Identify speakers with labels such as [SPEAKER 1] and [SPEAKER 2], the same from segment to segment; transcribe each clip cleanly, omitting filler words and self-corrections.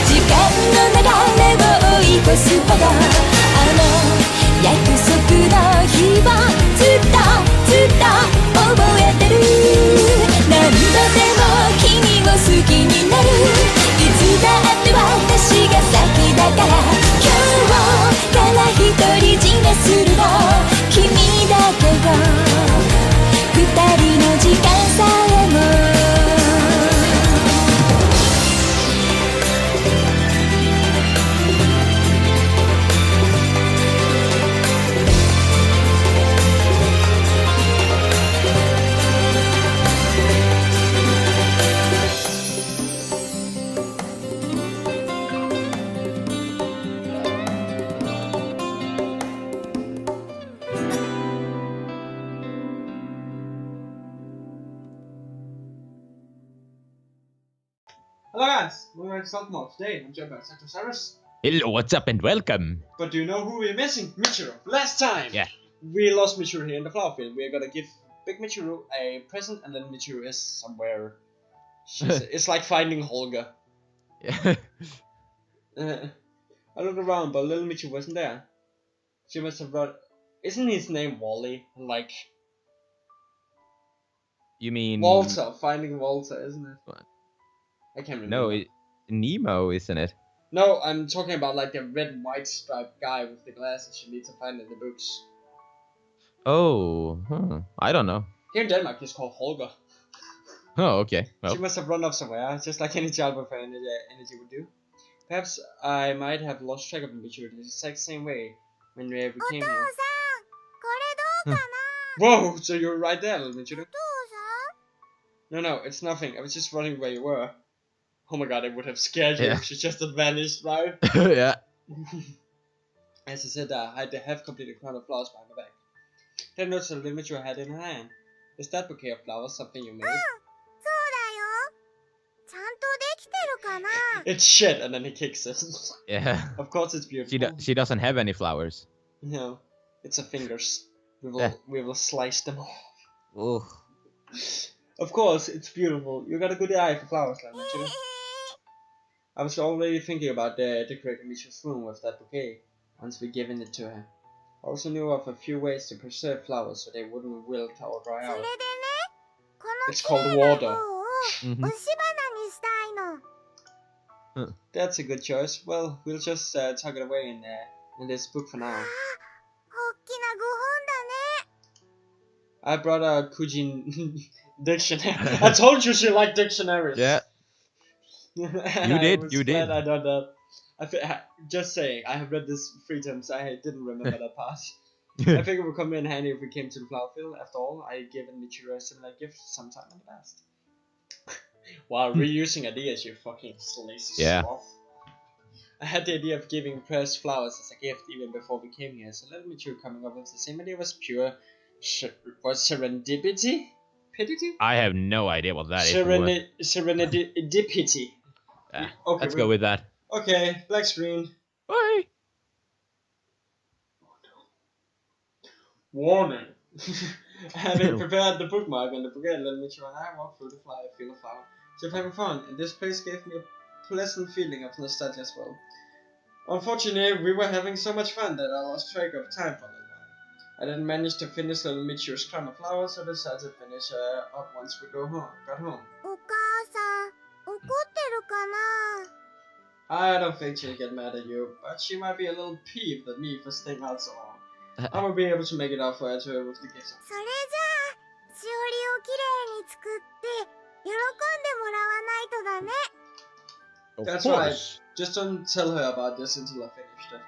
[SPEAKER 1] 時間の流れを追い越すほど約束の日をずっと覚えてる何度でも君を好きになるいつだって私が先だから今日から独り占めするの君だけど二人の時間さえも
[SPEAKER 2] Hello guys, we're at Salthemor. Today I'm joined by Sector Cyrus.
[SPEAKER 3] Hello, what's up and welcome.
[SPEAKER 2] But do you know who we're missing? Michiru. Last time we lost Michiru here in the flower field. We're gonna give Big Michiru a present and then Michiru is somewhere. It's like finding Holger.
[SPEAKER 3] Yeah.
[SPEAKER 2] I looked around but little Michiru wasn't there. She must have run. Isn't his name Wally? Like
[SPEAKER 3] You mean
[SPEAKER 2] Walter, finding Walter, isn't it?
[SPEAKER 3] What?
[SPEAKER 2] I can't remember.
[SPEAKER 3] No, Nemo, isn't it?
[SPEAKER 2] No, I'm talking about like the red and white striped guy with the glasses you need to find in the books.
[SPEAKER 3] Oh, I don't know.
[SPEAKER 2] Here in Denmark, he's called Holger.
[SPEAKER 3] Oh, okay. Well,
[SPEAKER 2] She must have run off somewhere, just like any child with energy would do. Perhaps I might have lost track of the Michiru the exact same way when we came here. Whoa, so you're right there, little Michiru. No, it's nothing. I was just running where you were. Oh my god, it would have scared you if she just had vanished, right?
[SPEAKER 3] yeah.
[SPEAKER 2] As I said, I have completed a crown of flowers behind my back. Then notice the limit you had in her hand. Is that bouquet of flowers something you made? It's shit, and then he kicks it.
[SPEAKER 3] Yeah.
[SPEAKER 2] Of course it's beautiful.
[SPEAKER 3] She doesn't have any flowers.
[SPEAKER 2] No, it's her fingers. We will slice them off.
[SPEAKER 3] Oh.
[SPEAKER 2] Of course, it's beautiful. You got a good eye for flowers, like Michiru. I was already thinking about decorating Michiru's room with that bouquet once we given it to her. I also knew of a few ways to preserve flowers so they wouldn't wilt or dry out. It's called water. That's a good choice. Well, we'll just tuck it away in this book for now. I brought a Kujin dictionary. I told you she liked dictionaries.
[SPEAKER 3] Yeah. You did. You did.
[SPEAKER 2] I done that. Just saying, I have read this 3 times. I didn't remember that part. I think it would come in handy if we came to the flower field. After all, I gave Michiru a similar gift sometime in the past. While reusing ideas, you fucking lazy sloth. I had the idea of giving pressed flowers as a gift even before we came here, so little Michiru coming up with the same idea was pure serendipity?
[SPEAKER 3] I have no idea what that is.
[SPEAKER 2] Serendipity. Okay,
[SPEAKER 3] let's go with that.
[SPEAKER 2] Okay, black screen.
[SPEAKER 3] Bye.
[SPEAKER 2] Warning. Having prepared the bookmark and the bouquet, let me try and I walk through the field of flower. Just having fun, and this place gave me a pleasant feeling of nostalgia as well. Unfortunately, we were having so much fun that I lost track of time for a little while. I didn't manage to finish little Michiru's crown of flowers, so I decided to finish up once we got home. I don't think she'll get mad at you, but she might be a little peeved at me for staying out so long. I will be able to make it up for her to her with the gifts. That's right. Just don't tell her about this until I finished it.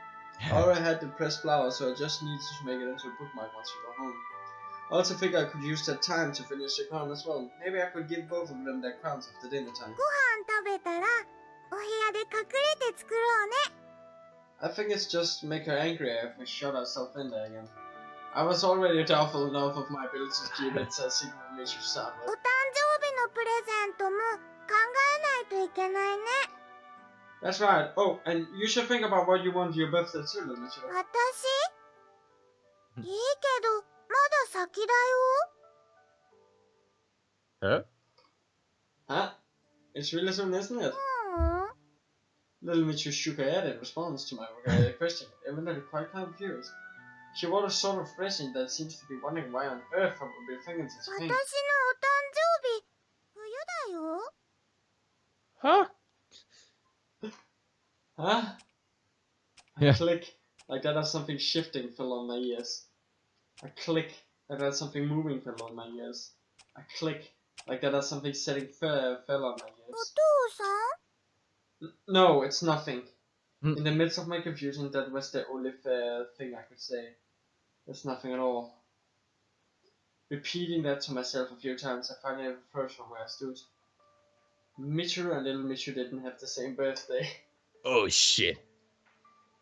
[SPEAKER 2] I already had the pressed flowers, so I just needed to make it into a bookmark once we got home. I also figured I could use that time to finish the crown as well. Maybe I could give both of them their crowns after dinner time. I think it's just to make her angry if we shut ourselves in there again. I was already doubtful enough of my ability to keep it a secret nature to start with. That's right. Oh, and you should think about what you want for your birthday too, little Michiru.
[SPEAKER 3] Huh?
[SPEAKER 2] Huh? It's really soon, isn't it? Little Michu shook her head in response to my question, evidently quite confused. She wore a sort of expression that seems to be wondering why on earth I would be thinking such a thing.
[SPEAKER 1] 私のお誕生日冬だよ。
[SPEAKER 3] Huh?
[SPEAKER 2] Huh? A
[SPEAKER 3] Yeah.
[SPEAKER 2] click, like that as something shifting fell on my ears. A click, like that as something moving fell on my ears. A click, like that as something setting fell on my
[SPEAKER 1] お
[SPEAKER 2] ears.
[SPEAKER 1] 父さん
[SPEAKER 2] No, it's nothing.
[SPEAKER 3] Mm.
[SPEAKER 2] In the midst of my confusion, that was the only fair thing I could say. There's nothing at all. Repeating that to myself a few times, I finally froze from where I stood. Michiru and little Michiru didn't have the same birthday.
[SPEAKER 3] Oh shit.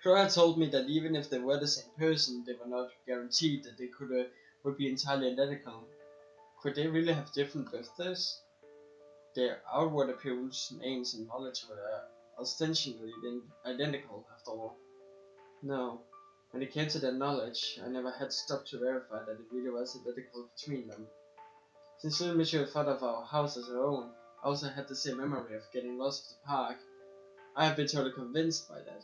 [SPEAKER 2] Crow had told me that even if they were the same person, they were not guaranteed that they would be entirely identical. Could they really have different birthdays? Their outward appearance, names, and knowledge were ostensibly identical, after all. No, when it came to their knowledge, I never had stopped to verify that it really was identical between them. Since little Michiru thought of our house as her own, I also had the same memory of getting lost at the park. I have been totally convinced by that.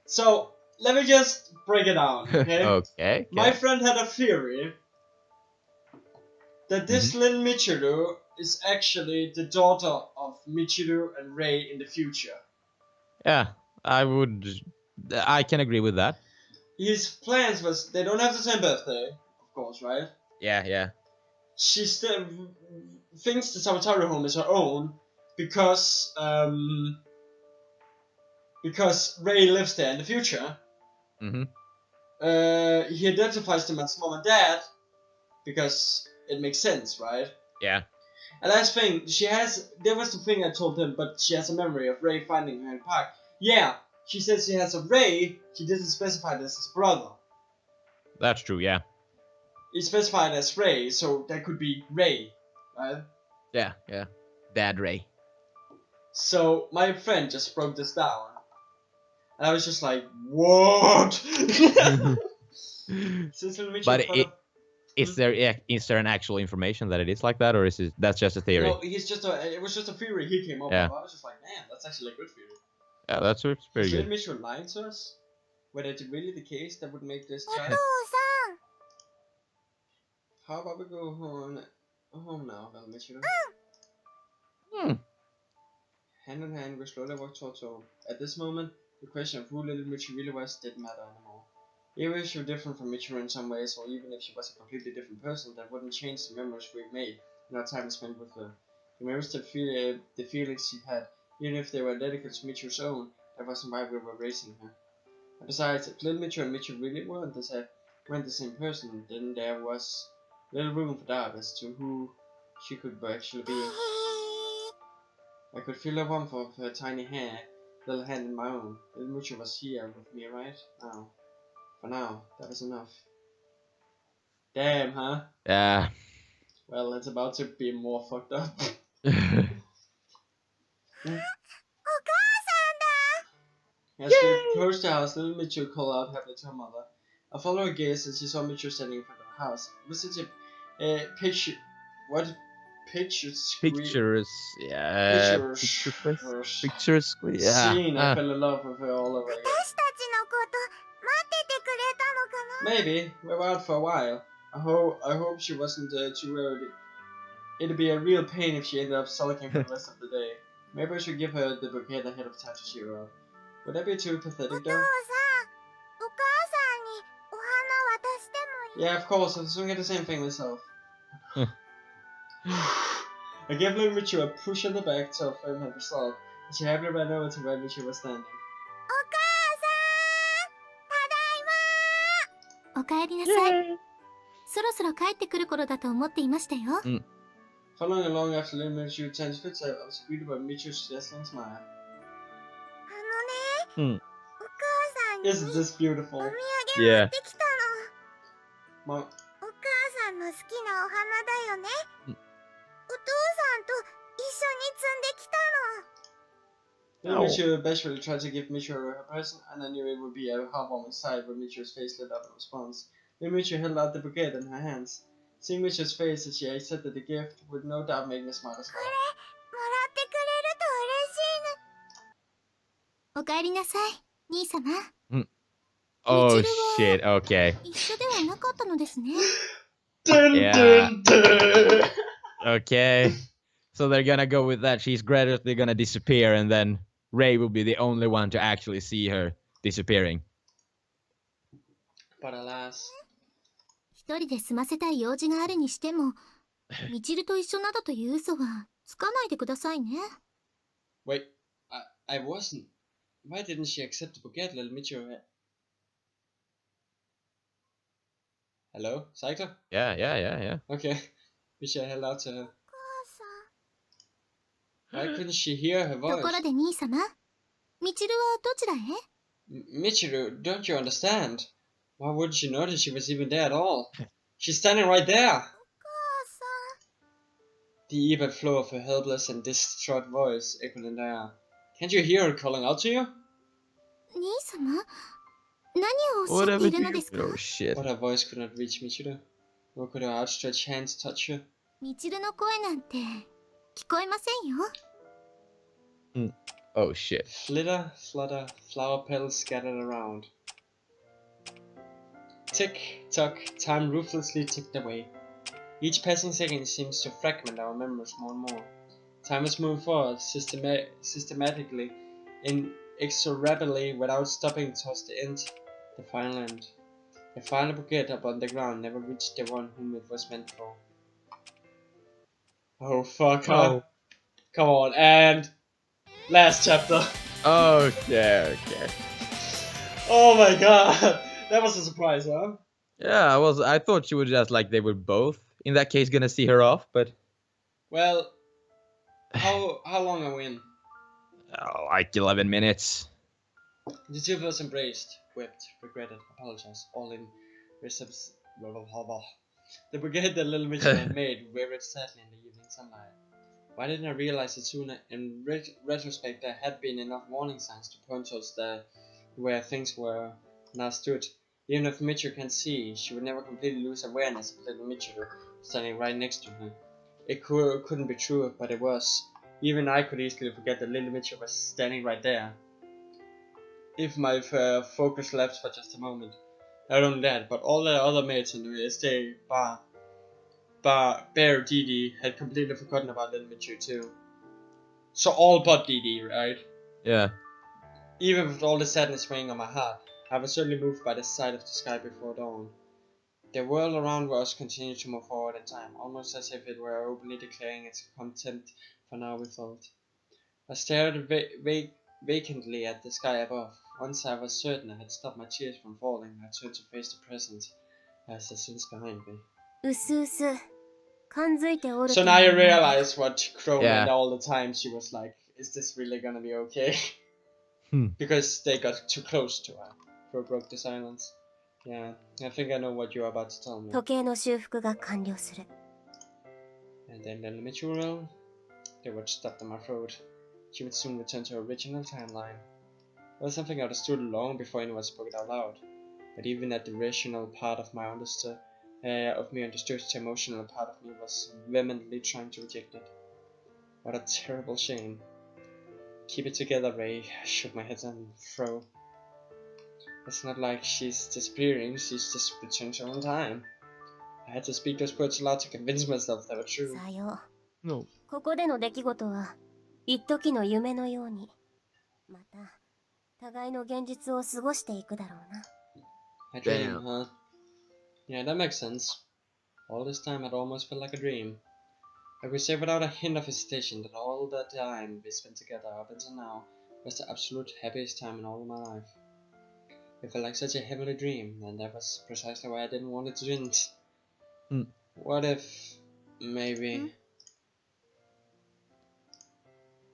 [SPEAKER 2] So, let me just break it down, okay?
[SPEAKER 3] Okay.
[SPEAKER 2] My friend had a theory that this little Michiru is actually the daughter of Michiru and Rei in the future.
[SPEAKER 3] Yeah, I can agree with that.
[SPEAKER 2] His plans was, they don't have the same birthday, of course, right?
[SPEAKER 3] Yeah.
[SPEAKER 2] She still thinks the Sabatari home is her own because Rei lives there in the future. He identifies them as mom and dad because it makes sense, right?
[SPEAKER 3] Yeah.
[SPEAKER 2] And last thing, there was the thing I told him, but she has a memory of Rei finding her in the park. Yeah, she says she has a Rei, she didn't specify this as brother.
[SPEAKER 3] That's true, yeah.
[SPEAKER 2] He specified as Rei, so that could be Rei, right?
[SPEAKER 3] Yeah. Dad Ray.
[SPEAKER 2] So my friend just broke this down. And I was just like, what?
[SPEAKER 3] But is there an actual information that it is like that, or is that's just a theory?
[SPEAKER 2] No, it was just a theory he came up with. I was just like, man, that's actually a good theory.
[SPEAKER 3] Yeah, that's very good.
[SPEAKER 2] Is Mitchell lying to us? Whether it's really the case that would make this
[SPEAKER 1] お父
[SPEAKER 2] child?
[SPEAKER 1] さん
[SPEAKER 2] How about we go home now, little Mitchell? Hand in hand, we slowly walked towards home. At this moment, the question of who little Mitchell really was didn't matter anymore. Even if she was different from Mitchell in some ways, or even if she was a completely different person, that wouldn't change the memories we made and our time spent with her. The memories that the feelings she had, even if they were identical to Mitchell's own, that wasn't why we were raising her. And besides, if little Mitchell and Mitchell really weren't the same person, then there was little room for doubt as to who she could actually be. I could feel the warmth of her tiny little hand in my own. Little Mitchell was here with me right now. For now, that was enough. Damn, huh?
[SPEAKER 3] Yeah.
[SPEAKER 2] Well, it's about to be more fucked up.
[SPEAKER 1] お母さんだ
[SPEAKER 2] As we approached the house, little Mitchell called out happily to her mother. I followed her gaze as she saw Mitchell standing in front of the house. It was such a picture. What?
[SPEAKER 3] Pictures. Yeah. Pictures. Yeah.
[SPEAKER 2] Scene. I fell in love with her all over again.
[SPEAKER 1] 私たちのこと待っててくれたのかな
[SPEAKER 2] Maybe. We were out for a while. I hope she wasn't too worried. It'd be a real pain if she ended up sulking for the rest of the day. Maybe I should give her the bouquet ahead of time to cheer her up. Would that be too pathetic
[SPEAKER 1] お父
[SPEAKER 2] though?
[SPEAKER 1] さんお母さんにお花渡してもいい
[SPEAKER 2] Yeah, of course. I was doing the same thing myself. I gave little Mitchell a push on the back to affirm her resolve, and she happily ran over to where Mitchell was standing.
[SPEAKER 1] お母さんただいまおかえりなさいそろそろ帰ってくる頃だと思っていましたよ
[SPEAKER 2] Following along after little Mitchell turned his footsteps, I was greeted by Mitchell's dazzling smile.
[SPEAKER 1] あのね、お母さんに
[SPEAKER 2] Isn't this beautiful?
[SPEAKER 1] お土産持ってきたの
[SPEAKER 2] Mom,
[SPEAKER 1] お母さんの好きなお花だよねお父さんと一緒に摘んできたの
[SPEAKER 2] little Mitchell bashfully tried to give Mitchell her present, and I knew it would be a heartwarming sight when Mitchell's face lit up in response. Little Mitchell held out the bouquet in her hands. Seeing Mitchell's face as she accepted the gift would no doubt make me smile as
[SPEAKER 1] これ
[SPEAKER 2] well.
[SPEAKER 1] もらってくれると嬉しいおかえりなさい、兄様。
[SPEAKER 3] Oh
[SPEAKER 1] みちるは
[SPEAKER 3] shit, okay.
[SPEAKER 1] 一緒ではなかったのですね。
[SPEAKER 2] Dun,
[SPEAKER 3] Yeah.
[SPEAKER 2] dun, dun.
[SPEAKER 3] Okay. So they're gonna go with that. She's gradually gonna disappear, and then Ray will be the only one to actually see her disappearing.
[SPEAKER 2] But alas.
[SPEAKER 1] 一人で済ませたい用事があるにしても、みちると一緒などという嘘はつかないでくださいね。
[SPEAKER 2] Wait, I wasn't. Why didn't she accept to forget little Michiru? Hello, Saito?
[SPEAKER 3] Yeah.
[SPEAKER 2] Okay, we should held out to her. Why couldn't she hear her
[SPEAKER 1] と
[SPEAKER 2] voice?
[SPEAKER 1] ころで兄様、みちるはどちらへ？
[SPEAKER 2] Michiru, don't you understand? Why wouldn't you notice she was even there at all? She's standing right there! The even flow of her helpless and distraught voice echoed in the air. Can't you hear her calling out to you?
[SPEAKER 1] 兄様、何をおっしゃっているのですか？
[SPEAKER 3] Oh shit.
[SPEAKER 2] But her voice could not reach Michiru, nor could her outstretched hands touch her.
[SPEAKER 1] みちるの声なんて聞こえませんよ。
[SPEAKER 3] Oh shit.
[SPEAKER 2] Flitter, flutter, flower petals scattered around. Tick, tock, time ruthlessly ticked away. Each passing second seems to fragment our memories more and more. Time is moving forward systematically, inexorably, without stopping towards the end, the final end. The final bouquet upon the ground never reached the one whom it was meant for. Oh fuck, huh? Come on, and last chapter.
[SPEAKER 3] Okay.
[SPEAKER 2] Oh my god, that was a surprise, huh?
[SPEAKER 3] Yeah, I thought she would just like they were both in that case gonna see her off, but
[SPEAKER 2] Well, how long are we in?
[SPEAKER 3] like 11 minutes.
[SPEAKER 2] The two of us embraced, wept, regretted, apologized, all in receps. The brigade that little Mitchell had made wavered sadly in the evening sunlight. Why didn't I realize it sooner? In retrospect, there had been enough warning signs to point towards where things were now stood. Even if Mitchell can see, she would never completely lose awareness of little Mitchell standing right next to her. It couldn't be true, but it was. Even I could easily forget that little Mitchell was standing right there. If my focus lapsed for just a moment. Not only that, but all the other mates in the estate bar Bear Dee had completely forgotten about little Mitchell too. So all but Dee, right?
[SPEAKER 3] Yeah.
[SPEAKER 2] Even with all the sadness weighing on my heart, I was certainly moved by the sight of the sky before dawn. The world around us continued to move forward in time, almost as if it were openly declaring its contempt for now, we thought. I stared vacantly at the sky above. Once I was certain I had stopped my tears from falling, I turned to face the present as the sins behind me.
[SPEAKER 1] うすうす感づいておる
[SPEAKER 2] So now you realize what Crow
[SPEAKER 3] Yeah.
[SPEAKER 2] meant all the time. She was like, is this really gonna be okay? Because they got too close to her. Crow broke the silence. Yeah, I think I know what you're about to tell me.
[SPEAKER 1] 時計の修復が完了する。
[SPEAKER 2] And then the Mitchell, they would stop in my throat. She would soon return to her original timeline. It was something I understood long before anyone spoke it out loud. But even at the rational part of me understood, the emotional part of me was vehemently trying to reject it. What a terrible shame. Keep it together, Ray. I shook my head and fro. It's not like she's disappearing, she's just returning to her own time. I had to speak those words aloud to convince myself they were true.
[SPEAKER 1] さよう。
[SPEAKER 3] No.
[SPEAKER 1] ここでの出来事は一時の夢のように、また互いの現実を過ごしていくだろうな。
[SPEAKER 2] A dream, huh? Yeah, that makes sense. All this time it almost felt like a dream. I could say without a hint of hesitation that all that time we spent together up until now was the absolute happiest time in all of my life. It felt like such a heavenly dream, and that was precisely why I didn't want it to end. What if... maybe...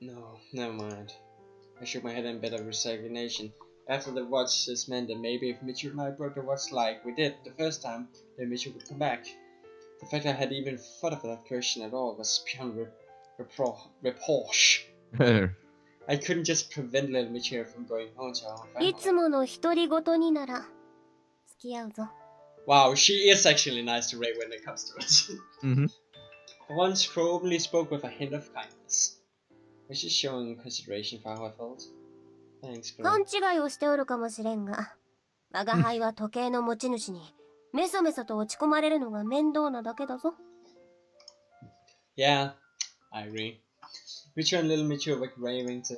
[SPEAKER 2] No, never mind. I shook my head in bitter resignation. After the watch, this meant that maybe if Mitchell and I broke the watch like we did the first time, then Mitchell would come back. The fact I had even thought of that question at all was beyond reproach. I couldn't just prevent little Mitchell from going home to our
[SPEAKER 1] い
[SPEAKER 2] family.
[SPEAKER 1] つもの独り言になら付き合うぞ。
[SPEAKER 2] Wow, she is actually nice to Ray when it comes to it. Once Crow openly spoke with a hint of kindness. Was she showing consideration for how I felt? Thanks, bro.
[SPEAKER 1] 勘違いをしておるかもしれんが、我が輩は時計の持ち主にメソメソと落ち込まれるのが面倒なだけだぞ。
[SPEAKER 2] Yeah, I agree. Michu and little Michu were raving too.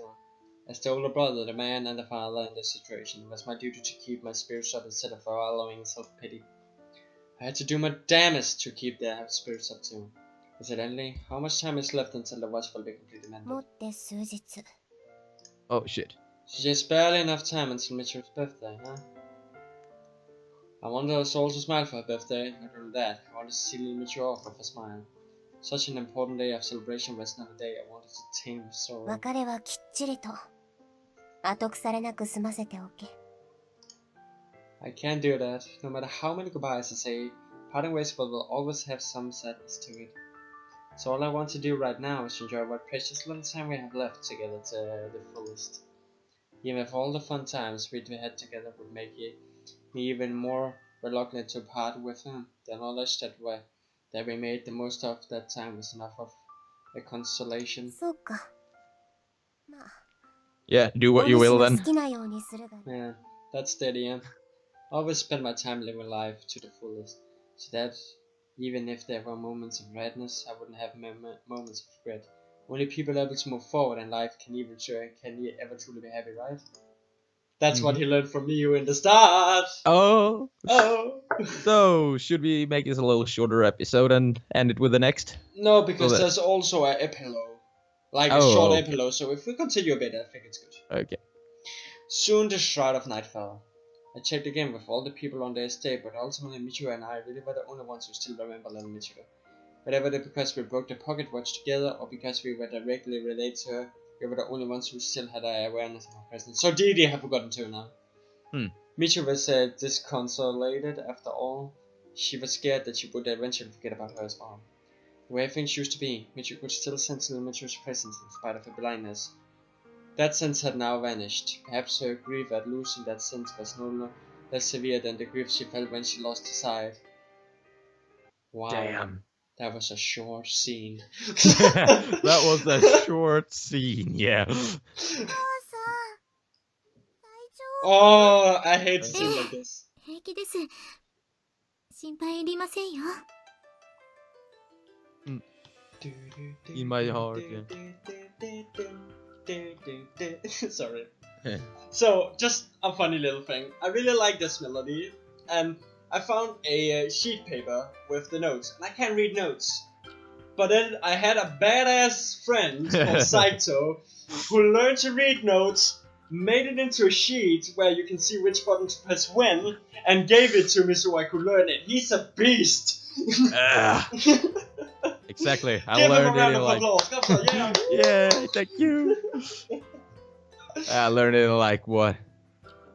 [SPEAKER 2] As the older brother, the man, and the father in this situation, it was my duty to keep my spirits up instead of allowing self-pity. I had to do my damnest to keep their spirits up too. Incidentally, how much time is left until the watch will be completely mended?
[SPEAKER 1] もって数日。
[SPEAKER 3] Oh shit.
[SPEAKER 2] So just barely enough time until Michu's birthday, huh? I wanted us all to smile for her birthday. Not only that, I wanted to see little Michu off with a smile. Such an important day of celebration was not a day I wanted to tame with sorrow.
[SPEAKER 1] 別れはきっちりと後腐れなく済ませておけ。
[SPEAKER 2] I can't do that. No matter how many goodbyes I say, parting ways will always have some sadness to it. So all I want to do right now is enjoy what precious little time we have left together to the fullest. Even if all the fun times we'd had together would make me even more reluctant to part with him, the knowledge that we made the most of that time was enough of a consolation.
[SPEAKER 1] そうか。まあ、
[SPEAKER 3] Yeah, do what you
[SPEAKER 1] お主
[SPEAKER 3] will
[SPEAKER 1] の
[SPEAKER 3] then.
[SPEAKER 1] 好きなようにするが。
[SPEAKER 2] Yeah, that's the idea. I always spend my time living life to the fullest, so that even if there were moments of madness, I wouldn't have moments of regret. Only people able to move forward in life can ever truly be happy, right? That's what he learned from you in the start.
[SPEAKER 3] Oh.
[SPEAKER 2] Oh.
[SPEAKER 3] So, should we make this a little shorter episode and end it with the next?
[SPEAKER 2] No, because
[SPEAKER 3] So that-
[SPEAKER 2] there's also an epilogue, like a
[SPEAKER 3] Oh,
[SPEAKER 2] short
[SPEAKER 3] okay.
[SPEAKER 2] epilogue. So if we continue a bit, I think it's good.
[SPEAKER 3] Okay.
[SPEAKER 2] Soon the shroud of night fell. I checked again with all the people on the estate, but ultimately Michiru and I really were the only ones who still remember little Michiru. Whether because we broke the pocket watch together or because we were directly related to her, we were the only ones who still had our awareness of her presence. So Didi have forgotten too now. Michiru was disconsolated after all. She was scared that she would eventually forget about her as well. The way things used to be, Michiru could still sense little Michiru's presence in spite of her blindness. That sense had now vanished. Perhaps her grief at losing that sense was no less severe than the grief she felt when she lost his sight. Wow.
[SPEAKER 3] Damn.
[SPEAKER 2] That was a short scene.
[SPEAKER 3] That was a short scene, yeah.
[SPEAKER 1] お父さん、大丈夫？
[SPEAKER 2] Oh, I hate to see like this.
[SPEAKER 1] 平気です。心配いりませんよ。
[SPEAKER 3] In my heart,
[SPEAKER 2] Sorry. So, just a funny little thing. I really like this melody, and I found a sheet paper with the notes, and I can't read notes. But then I had a badass friend called Saito who learned to read notes, made it into a sheet where you can see which button to press when, and gave it to me so I could learn it. He's a beast!
[SPEAKER 3] Exactly. I
[SPEAKER 2] Give him a
[SPEAKER 3] learned
[SPEAKER 2] round
[SPEAKER 3] it in
[SPEAKER 2] of
[SPEAKER 3] like...
[SPEAKER 2] applause. Come on, yeah.
[SPEAKER 3] Yay, thank you. I learned it in like, what?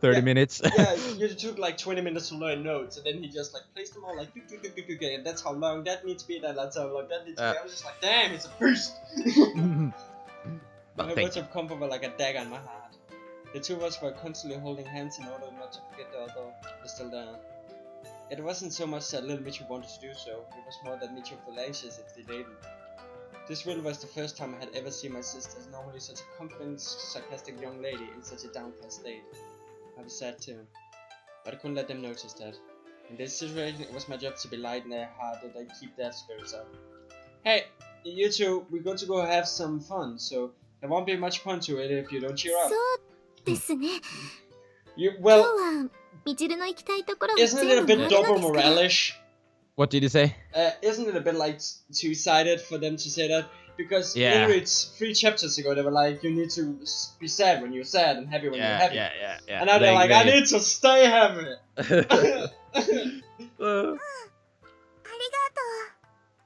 [SPEAKER 3] 30 minutes?
[SPEAKER 2] Yeah, you took like 20 minutes to learn notes, and then he just like placed them all like, and that's how long that needs to be, that's how long that needs to be. I was just like, damn, it's a beast!
[SPEAKER 3] But
[SPEAKER 2] My
[SPEAKER 3] thank
[SPEAKER 2] words of comfort were like a dagger in my heart. The two of us were constantly holding hands in order not to forget the other was still there. It wasn't so much that little Michu wanted to do so, it was more that Michu felt anxious if they didn't. This really was the first time I had ever seen my sister as normally such a confident, sarcastic young lady in such a downcast state. I was sad too, but I couldn't let them notice that. In this situation, it was my job to be light in their hearted and keep their spirits up. Hey, you two, we're going to go have some fun, so there won't be much fun to it if you don't cheer up.
[SPEAKER 1] そうですね。
[SPEAKER 2] You
[SPEAKER 1] 今
[SPEAKER 2] well,
[SPEAKER 1] 日はみちるの行きたいところ
[SPEAKER 2] isn't it a
[SPEAKER 1] 全部
[SPEAKER 2] bit
[SPEAKER 1] 回る
[SPEAKER 2] double
[SPEAKER 1] のですから。
[SPEAKER 2] moralish?
[SPEAKER 3] What did you say?
[SPEAKER 2] Isn't it a bit like two-sided for them to say that? Because
[SPEAKER 3] Yeah.
[SPEAKER 2] literally 3 chapters ago they were like, you need to be sad when you're sad and happy when you're happy.
[SPEAKER 3] Yeah.
[SPEAKER 2] And now they're like, I need to stay happy.
[SPEAKER 1] ありがとう、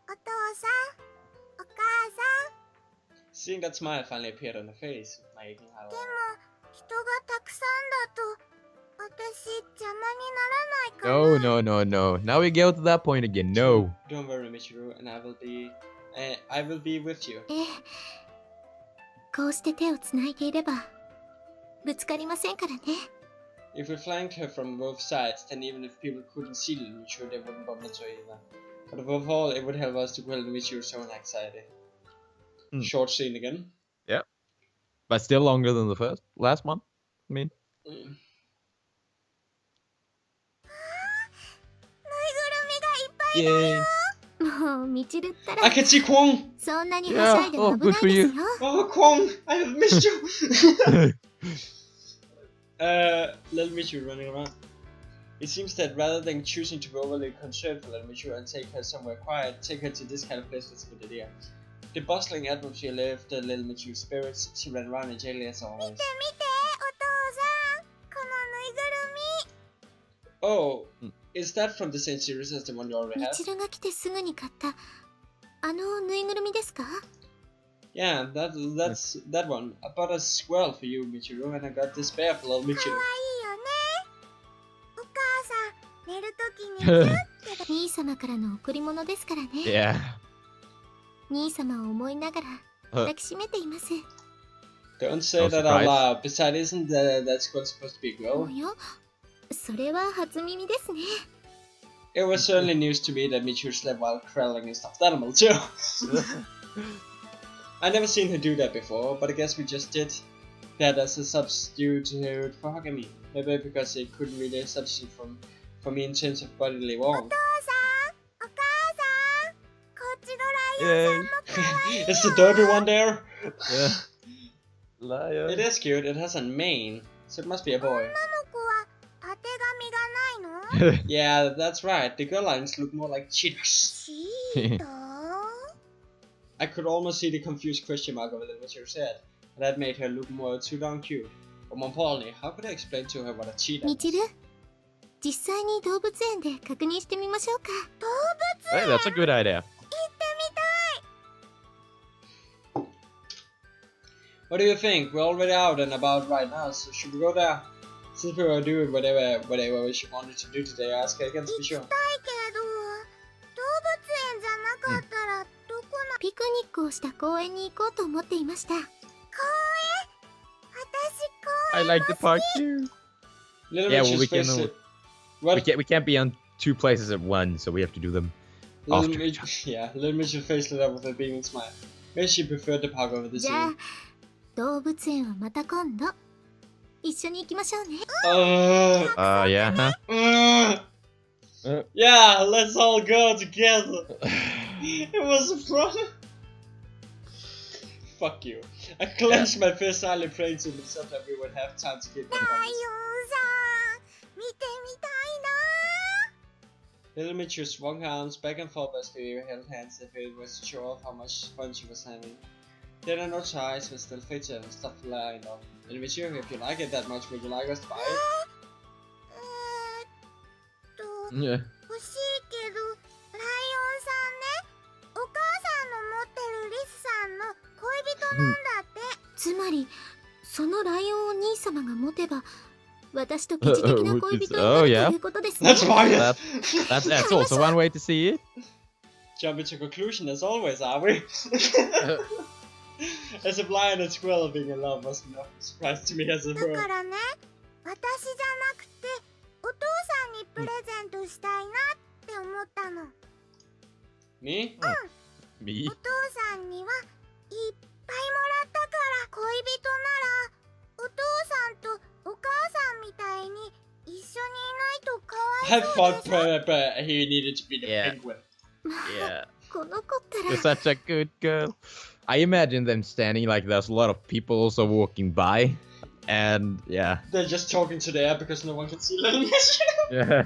[SPEAKER 1] お父さん、お母さん。
[SPEAKER 2] Seeing that smile finally appeared on her face with my aching heart.
[SPEAKER 1] でも、人がたくさんだと、私邪魔にならないかな。
[SPEAKER 3] No. Now we go to that point again. No.
[SPEAKER 2] Don't worry, Michiru, and I will be with you.
[SPEAKER 1] ええ、こうして手をつないでいればぶつかりませんからね。
[SPEAKER 2] If we flanked her from both sides, then even if people couldn't see little Michiru, they wouldn't bump into her either. But above all, it would help us to quell Michiru's own anxiety. Short scene again.
[SPEAKER 3] But still longer than the last one. I mean,
[SPEAKER 2] Mm.
[SPEAKER 1] ぬいぐるみがいっぱい
[SPEAKER 3] yay.
[SPEAKER 1] もうみちるったら
[SPEAKER 2] I can see Kwong!
[SPEAKER 1] そんなにはしゃいで
[SPEAKER 3] Yeah,
[SPEAKER 1] も
[SPEAKER 3] oh,
[SPEAKER 1] 危な
[SPEAKER 3] good
[SPEAKER 1] い
[SPEAKER 3] for
[SPEAKER 1] です
[SPEAKER 3] you.
[SPEAKER 1] よ
[SPEAKER 2] Oh, Kwong! I have missed you! Little Michu running around. It seems that rather than choosing to be overly concerned for Little Michu and take her somewhere quiet, take her to this kind of place was a good idea. The bustling atmosphere left the Little Michu's spirits. She ran around and jelly as always.
[SPEAKER 1] 見てお父さんこのぬいぐるみ
[SPEAKER 2] Oh, is that from the same series as the one you already
[SPEAKER 1] み
[SPEAKER 2] have?
[SPEAKER 1] ちるが来てすぐに買ったあのぬいぐるみですか
[SPEAKER 2] Yeah, that's that one. I bought a squirrel for you, Michiru, and I got this bear for little
[SPEAKER 1] かわいい
[SPEAKER 2] Michiru.
[SPEAKER 1] よねお母さん寝るときにギュッて兄様からの贈り物ですからね
[SPEAKER 3] Yeah.
[SPEAKER 1] 兄様を思いながら抱きしめています
[SPEAKER 2] Don't say
[SPEAKER 3] No
[SPEAKER 2] that out
[SPEAKER 3] surprise.
[SPEAKER 2] loud. Besides, isn't that squirrel supposed to be a
[SPEAKER 1] お
[SPEAKER 2] girl?
[SPEAKER 1] やそれは初耳ですね
[SPEAKER 2] It was certainly news to me that Michiru slept while cradling a stuffed animal too. I never seen her do that before, but I guess we just did that as a substitute for hugging me. Maybe because it couldn't really substitute for me in terms of bodily
[SPEAKER 1] お
[SPEAKER 2] warmth.
[SPEAKER 1] 父さんお母さんこっちのライオン
[SPEAKER 3] Yay.
[SPEAKER 1] さんも可愛い
[SPEAKER 2] Is the derby one there?
[SPEAKER 3] Yeah. Lion.
[SPEAKER 2] It is cute. It has a mane, so it must be a boy.
[SPEAKER 1] 女の子はたてがみがないの
[SPEAKER 2] Yeah, that's right. The girl lions look more like cheetahs.
[SPEAKER 1] チーター
[SPEAKER 2] I could almost see the confused question mark over what you said. That made her look more too darn cute. But more importantly, how could I explain to her what a cheetah
[SPEAKER 1] みち
[SPEAKER 2] is?
[SPEAKER 1] る実際に動物園で確認してみましょうか動物
[SPEAKER 3] Hey, that's a good idea.
[SPEAKER 1] 行ってみたい
[SPEAKER 2] What do you think? We're already out and about right now, so should we go there? Since we were doing whatever she wanted to do today, ask her again to be
[SPEAKER 1] 行きたい
[SPEAKER 2] sure.
[SPEAKER 1] けど動物園じゃなかったらどこのピクニックをした公園に行こうと思っていました公園私公
[SPEAKER 3] I
[SPEAKER 1] 園
[SPEAKER 3] like the park too.
[SPEAKER 2] Little
[SPEAKER 3] Yeah,
[SPEAKER 2] Mitch's
[SPEAKER 3] well, we
[SPEAKER 2] face
[SPEAKER 3] can-
[SPEAKER 2] it- What?
[SPEAKER 3] We can't be on two places at once, so we have to do them.
[SPEAKER 2] Little
[SPEAKER 3] after.
[SPEAKER 2] Mitch, yeah, Little Mitch's face lit up with a beaming smile. Maybe she preferred the park over the
[SPEAKER 1] じゃあ
[SPEAKER 2] zoo.
[SPEAKER 1] 動物園はまた今度一緒に行きましょうね
[SPEAKER 3] Yeah, huh?
[SPEAKER 2] Yeah, let's all go together. It was fun. Fuck you. I clenched my fist, silently praying to myself that we would have time to keep
[SPEAKER 1] ライオン
[SPEAKER 2] that
[SPEAKER 1] さん見てみたいな
[SPEAKER 2] Little Mitchell swung her arms back and forth as we held hands if it was to show off how much fun she was having. Then I noticed her eyes were still fixed and stuff lined up. Little Mitchell, if you like it that much, would you like us to buy it?
[SPEAKER 3] Yeah.
[SPEAKER 1] 欲しいけどライオンさんねお母さんの持ってるリスさんの恋人なんだってつまりそのライオンを兄様が持てば私と疑似的な恋人にな
[SPEAKER 3] Oh,
[SPEAKER 1] る
[SPEAKER 3] yeah.
[SPEAKER 1] ということですね
[SPEAKER 2] Let's buy it!
[SPEAKER 3] That's also one way to see it.
[SPEAKER 2] Jumping to conclusion as always, are we? As if lion and squirrel being in love was enough surprise to me as a
[SPEAKER 1] だ
[SPEAKER 2] bird.
[SPEAKER 1] からね私じゃなくてお父さんにプレゼントしたいなって思ったの
[SPEAKER 2] Me?
[SPEAKER 3] Me?
[SPEAKER 1] お父さんにはいっぱいもらったから恋人ならお父さんとお母さんみたいに一緒にいないとか
[SPEAKER 2] I
[SPEAKER 1] わい
[SPEAKER 2] thought
[SPEAKER 1] そうでしょ
[SPEAKER 2] he needed to be the
[SPEAKER 3] Yeah.
[SPEAKER 2] penguin.
[SPEAKER 1] まあ
[SPEAKER 3] Yeah.
[SPEAKER 1] この子ったら
[SPEAKER 3] You're such a good girl. I imagine them standing like there's a lot of people also walking by. And yeah.
[SPEAKER 2] They're just talking to the air because no one can see Little Mitch.
[SPEAKER 3] Yeah.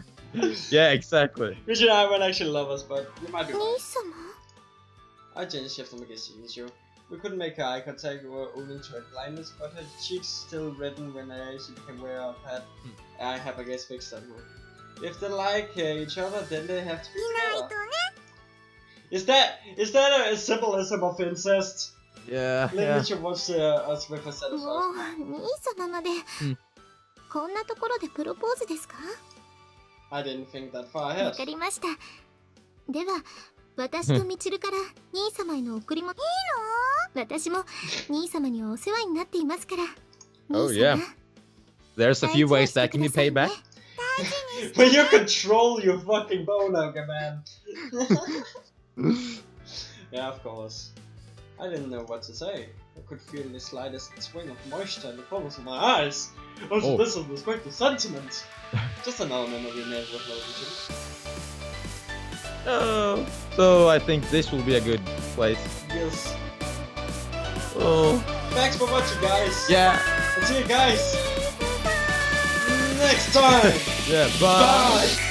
[SPEAKER 3] Yeah, exactly.
[SPEAKER 2] Mitch and I were actually lovers, but you might be
[SPEAKER 1] 兄
[SPEAKER 2] right.
[SPEAKER 1] 様
[SPEAKER 2] I changed shift from against Mitch. We couldn't make eye contact, we were owing to her blindness, but her cheeks still reddened when she became aware of that. I have, I guess, fixed that one. If they like each other, then they have to be
[SPEAKER 1] いないと
[SPEAKER 2] together.
[SPEAKER 1] ね
[SPEAKER 2] Is that a symbolism of incest?
[SPEAKER 3] Yeah.
[SPEAKER 2] Little
[SPEAKER 3] Yeah.
[SPEAKER 2] Mitch watched us with her
[SPEAKER 1] も
[SPEAKER 2] satisfied.
[SPEAKER 1] う兄様まで、
[SPEAKER 3] ん
[SPEAKER 1] こんなところでプロポーズですか
[SPEAKER 2] I didn't think that far
[SPEAKER 1] わ
[SPEAKER 2] ahead.
[SPEAKER 1] かりましたでは私とみちるから兄様への贈り物いいの私も兄様にはお世話になっていますから
[SPEAKER 3] Oh,
[SPEAKER 1] 兄様
[SPEAKER 3] yeah. There's a few ways that can be paid back.
[SPEAKER 2] When you control your fucking boner, man. Yeah, of course. I didn't know what to say. I could feel the slightest swing of moisture in the corners of my eyes. Also,
[SPEAKER 3] Oh.
[SPEAKER 2] this was quite the sentiment. Just another memory made with no
[SPEAKER 3] Oh, so I think this will be a good place.
[SPEAKER 2] Yes.
[SPEAKER 3] Oh,
[SPEAKER 2] Thanks for watching, guys.
[SPEAKER 3] yeah,
[SPEAKER 2] And see you guys next time.
[SPEAKER 3] yeah, bye.
[SPEAKER 2] Bye.